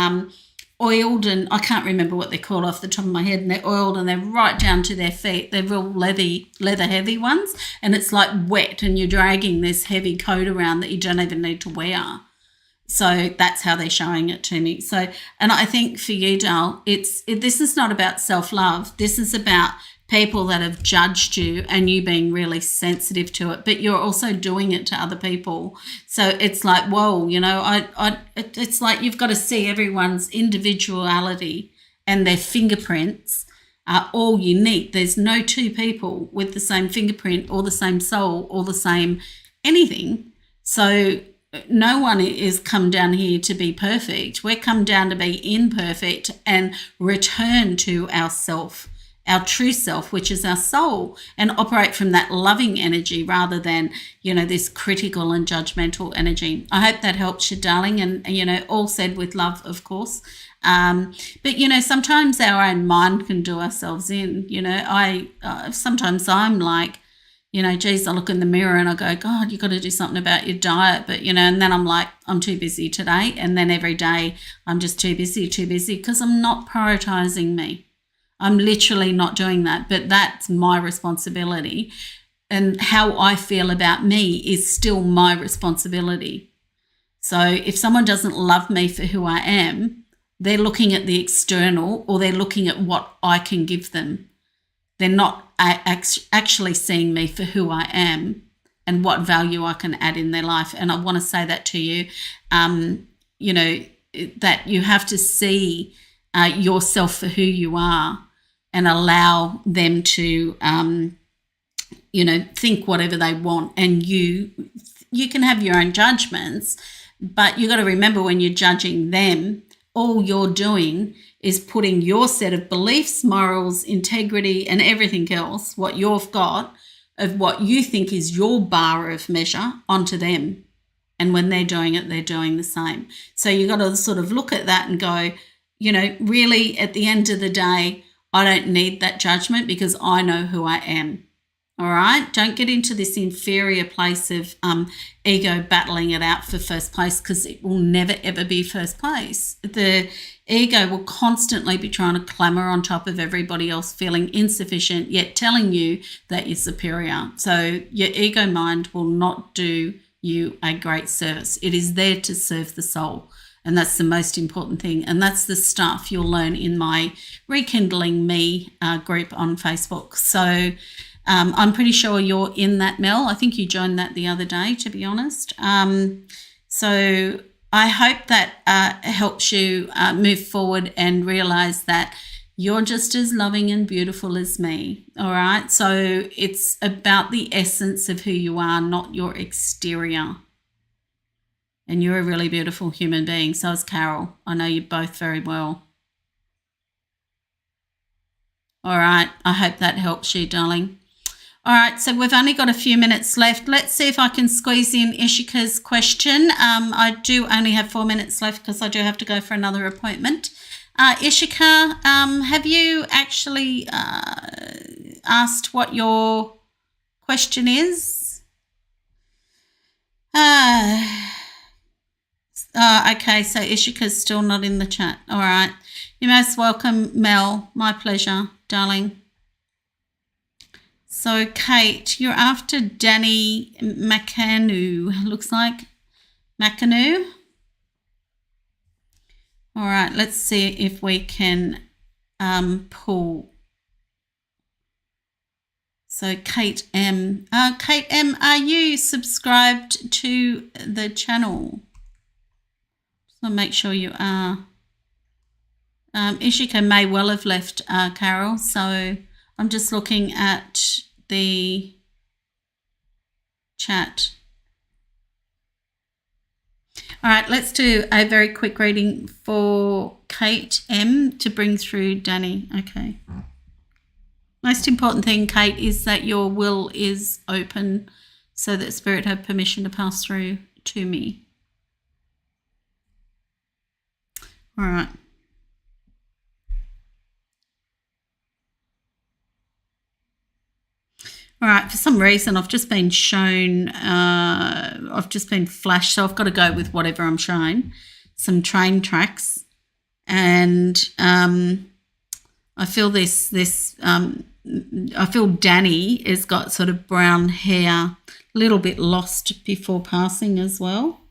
oiled, and I can't remember what they're called off the top of my head, and they're oiled and they're right down to their feet. They're real leather heavy ones, and it's like wet, and you're dragging this heavy coat around that you don't even need to wear. So that's how they're showing it to me. So, and I think for you, Dal, this is not about self-love. This is about people that have judged you and you being really sensitive to it, but you're also doing it to other people. So it's like, whoa, it's like you've got to see everyone's individuality and their fingerprints are all unique. There's no two people with the same fingerprint or the same soul or the same anything. So no one is come down here to be perfect. We're come down to be imperfect and return to ourself, our true self, which is our soul, and operate from that loving energy rather than, this critical and judgmental energy. I hope that helps you, darling, and, all said with love, of course. But, sometimes our own mind can do ourselves in. Sometimes I'm like, geez, I look in the mirror and I go, God, you've got to do something about your diet. But, and then I'm like, I'm too busy today. And then every day I'm just too busy because I'm not prioritizing me. I'm literally not doing that. But that's my responsibility. And how I feel about me is still my responsibility. So if someone doesn't love me for who I am, they're looking at the external, or they're looking at what I can give them. They're not actually seeing me for who I am and what value I can add in their life. And I want to say that to you, that you have to see yourself for who you are and allow them to, think whatever they want. And you can have your own judgments, but you got to remember, when you're judging them, all you're doing is putting your set of beliefs, morals, integrity, and everything else, what you've got, of what you think is your bar of measure, onto them. And when they're doing it, they're doing the same. So you've got to sort of look at that and go, really at the end of the day, I don't need that judgment because I know who I am. All right? Don't get into this inferior place of ego battling it out for first place, because it will never, ever be first place. The ego will constantly be trying to clamber on top of everybody else, feeling insufficient, yet telling you that you're superior. So your ego mind will not do you a great service. It is there to serve the soul. And that's the most important thing. And that's the stuff you'll learn in my Rekindling Me group on Facebook. So I'm pretty sure you're in that, Mel. I think you joined that the other day, to be honest. So I hope that helps you move forward and realise that you're just as loving and beautiful as me, all right? So it's about the essence of who you are, not your exterior. And you're a really beautiful human being. So is Carol. I know you both very well. All right. I hope that helps you, darling. All right, so we've only got a few minutes left. Let's see if I can squeeze in Ishika's question. I do only have 4 minutes left because I do have to go for another appointment. Ishika, have you actually asked what your question is? Okay, so Ishika's still not in the chat. All right. You're most welcome, Mel. My pleasure, darling. So, Kate, you're after Danny McAnoo, looks like. McAnoo. All right, let's see if we can pull. So, Kate M. Kate M, are you subscribed to the channel? So make sure you are. Ishika may well have left, Carol, so I'm just looking at the chat. All right, let's do a very quick reading for Kate M to bring through Danny. Okay. Most important thing, Kate, is that your will is open so that Spirit have permission to pass through to me. All right. All right, for some reason, I've just been shown, I've just been flashed, so I've got to go with whatever I'm shown, some train tracks. And I feel I feel Danny has got sort of brown hair, a little bit lost before passing as well.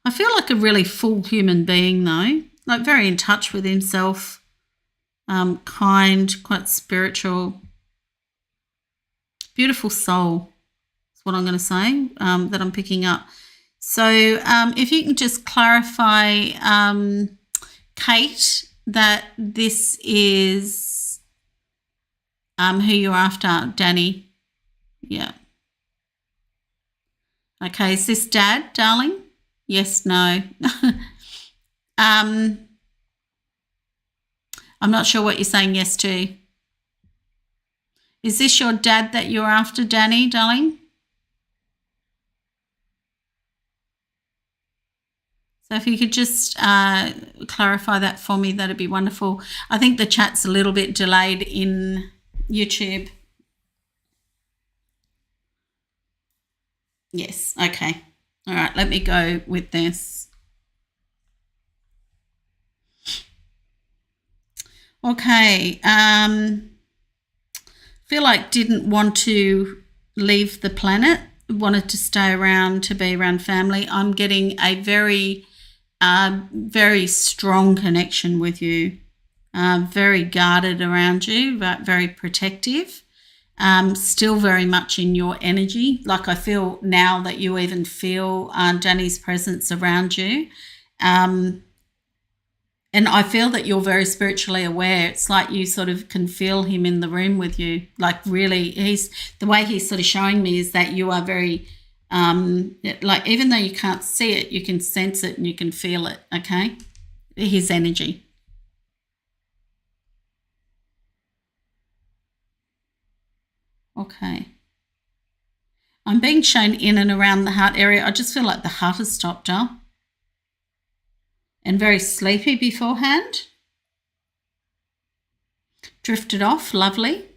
I feel like a really full human being though, like very in touch with himself. Kind, quite spiritual, beautiful soul is what I'm going to say, that I'm picking up. So if you can just clarify, Kate, that this is who you're after, Danny. Yeah. Okay, is this Dad, darling? Yes, no. I'm not sure what you're saying yes to. Is this your dad that you're after, Danny, darling? So if you could just clarify that for me, that'd be wonderful. I think the chat's a little bit delayed in YouTube. Yes, okay. All right, let me go with this. Okay, feel like didn't want to leave the planet, wanted to stay around, to be around family. I'm getting a very, very strong connection with you, very guarded around you, but very protective, still very much in your energy. Like I feel now that you even feel Danny's presence around you. And I feel that you're very spiritually aware. It's like you sort of can feel him in the room with you. Like really, the way he's sort of showing me is that you are very, like even though you can't see it, you can sense it and you can feel it, okay? His energy. Okay. I'm being shown in and around the heart area. I just feel like the heart has stopped up. And very sleepy beforehand. Drifted off, lovely.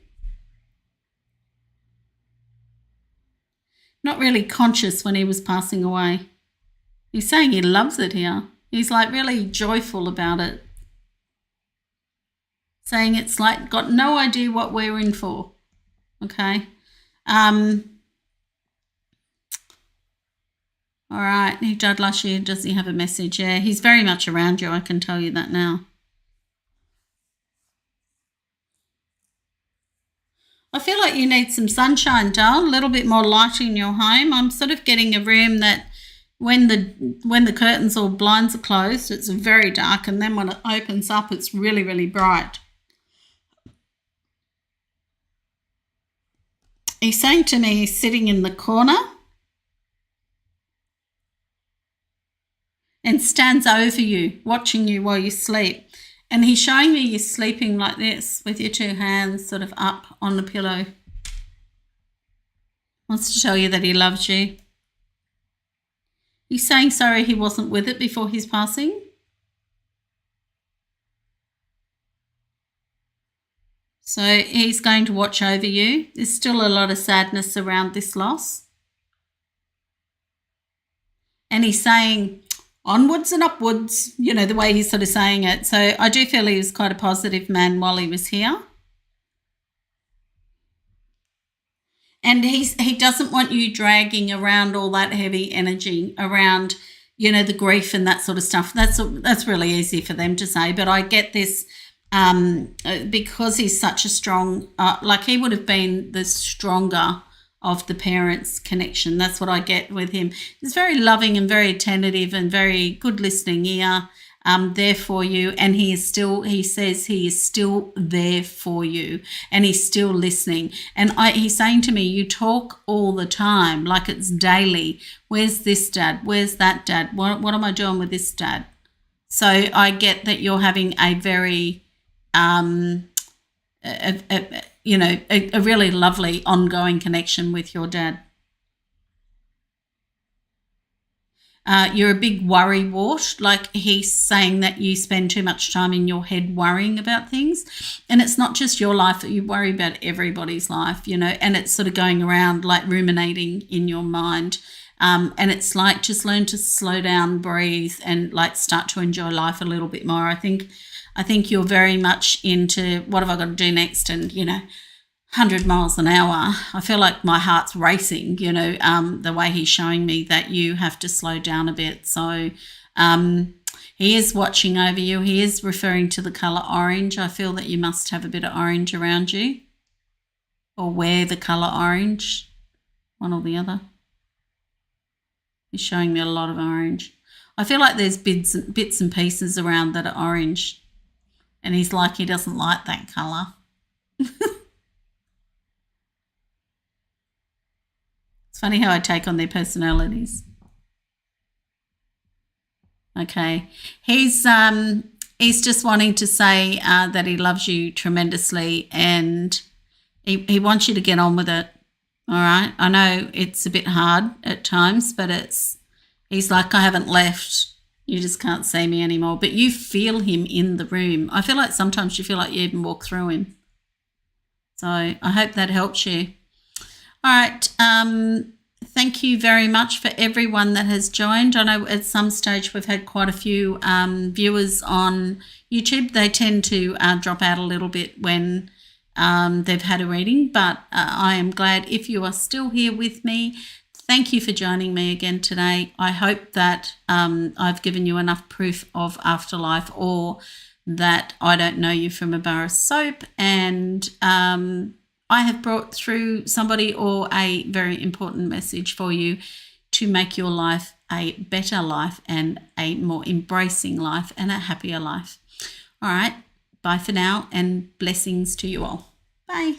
Not really conscious when he was passing away. He's saying he loves it here. He's like really joyful about it. Saying it's like got no idea what we're in for. Okay. All right, he died last year. Does he have a message? Yeah, he's very much around you. I can tell you that now. I feel like you need some sunshine, doll, a little bit more light in your home. I'm sort of getting a room that when the curtains or blinds are closed, it's very dark, and then when it opens up, it's really, really bright. He's saying to me he's sitting in the corner and stands over you, watching you while you sleep. And he's showing me you sleeping like this with your two hands sort of up on the pillow. Wants to tell you that he loves you. He's saying sorry he wasn't with it before his passing. So he's going to watch over you. There's still a lot of sadness around this loss. And he's saying, onwards and upwards, you know, the way he's sort of saying it. So I do feel he was quite a positive man while he was here. And he doesn't want you dragging around all that heavy energy around, you know, the grief and that sort of stuff. That's really easy for them to say. But I get this because he's such a strong, like he would have been the stronger of the parents' connection. That's what I get with him. He's very loving and very attentive and very good listening ear. There for you, and he says he is still there for you, and he's still listening. And he's saying to me, you talk all the time, like it's daily. Where's this dad? Where's that dad? What am I doing with this dad? So I get that you're having a very, a really lovely ongoing connection with your dad. You're a big worry wart, like he's saying that you spend too much time in your head worrying about things. And it's not just your life, you worry about everybody's life, you know, and it's sort of going around like ruminating in your mind. And it's like just learn to slow down, breathe, and like start to enjoy life a little bit more. I think you're very much into what have I got to do next, and, you know, 100 miles an hour. I feel like my heart's racing, you know, the way he's showing me that you have to slow down a bit. So he is watching over you. He is referring to the colour orange. I feel that you must have a bit of orange around you, or wear the colour orange, one or the other. He's showing me a lot of orange. I feel like there's bits and pieces around that are orange, and he's like he doesn't like that colour. It's funny how I take on their personalities. Okay. He's just wanting to say that he loves you tremendously, and he wants you to get on with it. All right. I know it's a bit hard at times, but he's like, I haven't left. You just can't see me anymore. But you feel him in the room. I feel like sometimes you feel like you even walk through him. So I hope that helps you. All right. Thank you very much for everyone that has joined. I know at some stage we've had quite a few viewers on YouTube. They tend to drop out a little bit when they've had a reading, but I am glad if you are still here with me. Thank you for joining me again today. I hope that I've given you enough proof of afterlife, or that I don't know you from a bar of soap, and I have brought through somebody or a very important message for you to make your life a better life and a more embracing life and a happier life. All right, bye for now, and blessings to you all. Bye.